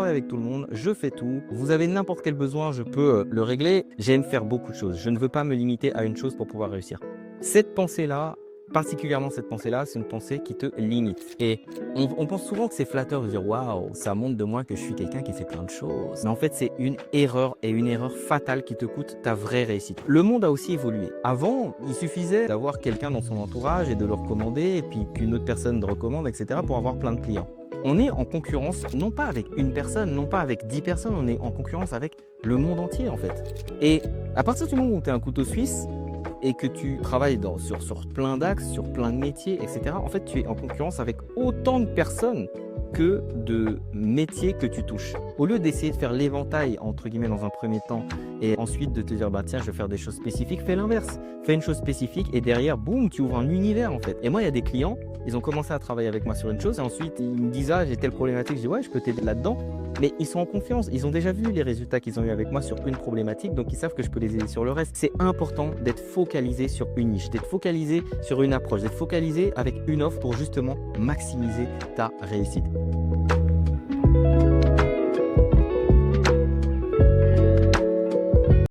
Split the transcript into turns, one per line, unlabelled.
travaille avec tout le monde, je fais tout. Vous avez n'importe quel besoin, je peux le régler. J'aime faire beaucoup de choses. Je ne veux pas me limiter à une chose pour pouvoir réussir. Cette pensée-là, particulièrement cette pensée-là, c'est une pensée qui te limite. Et on pense souvent que c'est flatteur de dire « Waouh, ça montre de moi que je suis quelqu'un qui fait plein de choses ». Mais en fait, c'est une erreur et une erreur fatale qui te coûte ta vraie réussite. Le monde a aussi évolué. Avant, il suffisait d'avoir quelqu'un dans son entourage et de le recommander et puis qu'une autre personne le recommande, etc. pour avoir plein de clients. On est en concurrence, non pas avec une personne, non pas avec 10 personnes, on est en concurrence avec le monde entier en fait. Et à partir du moment où tu es un couteau suisse, et que tu travailles sur plein d'axes, sur plein de métiers, etc., en fait, tu es en concurrence avec autant de personnes que de métiers que tu touches. Au lieu d'essayer de faire l'éventail, entre guillemets, dans un premier temps, et ensuite de te dire, bah tiens, je vais faire des choses spécifiques, fais l'inverse. Fais une chose spécifique et derrière, boum, tu ouvres un univers, en fait. Et moi, il y a des clients, ils ont commencé à travailler avec moi sur une chose, et ensuite, ils me disent, ah, j'ai telle problématique, je dis, ouais, je peux t'aider là-dedans. Mais ils sont en confiance, ils ont déjà vu les résultats qu'ils ont eu avec moi sur une problématique, donc ils savent que je peux les aider sur le reste. C'est important d'être focalisé sur une niche, d'être focalisé sur une approche, d'être focalisé avec une offre pour justement maximiser ta réussite.